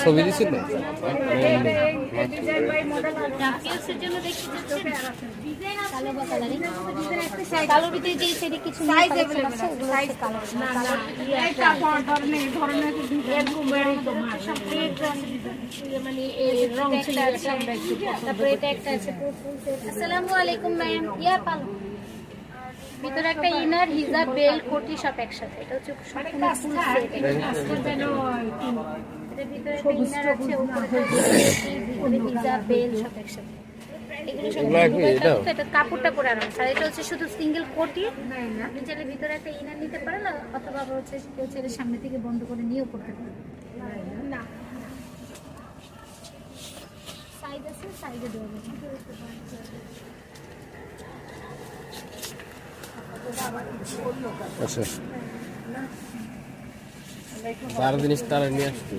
ছবি দিছিল কালোর ভিতরে যে সেটি কিছু তারপরে এটা একটা আছে। আসসালামু আলাইকুম ম্যাম। ইয়া পালো ভিতরে একটা ইনার হিজাব বেল কোটি সব একসাথে। এটা হচ্ছে সম্পূর্ণ ফুল সেট। এটার ভিতরে একটা ইনার আছে, উপরে ভিতরে হিজাব বেল সব একসাথে। এগুলো সব এটা কাপড়টা পরে আরাম। আর এটা হচ্ছে শুধু সিঙ্গেল কোটি। আপনি চাইলে ভিতরে একটা ইনার নিতে পারেন, অথবা হচ্ছে কেউ চাইলে সামনে থেকে বন্ধ করে নিয়েও করতে পারেন। না সাইজ আছে, সাইজে দেওয়া যাবে। আচ্ছা, 12 জিনিস তারা নিয়ে আসবে।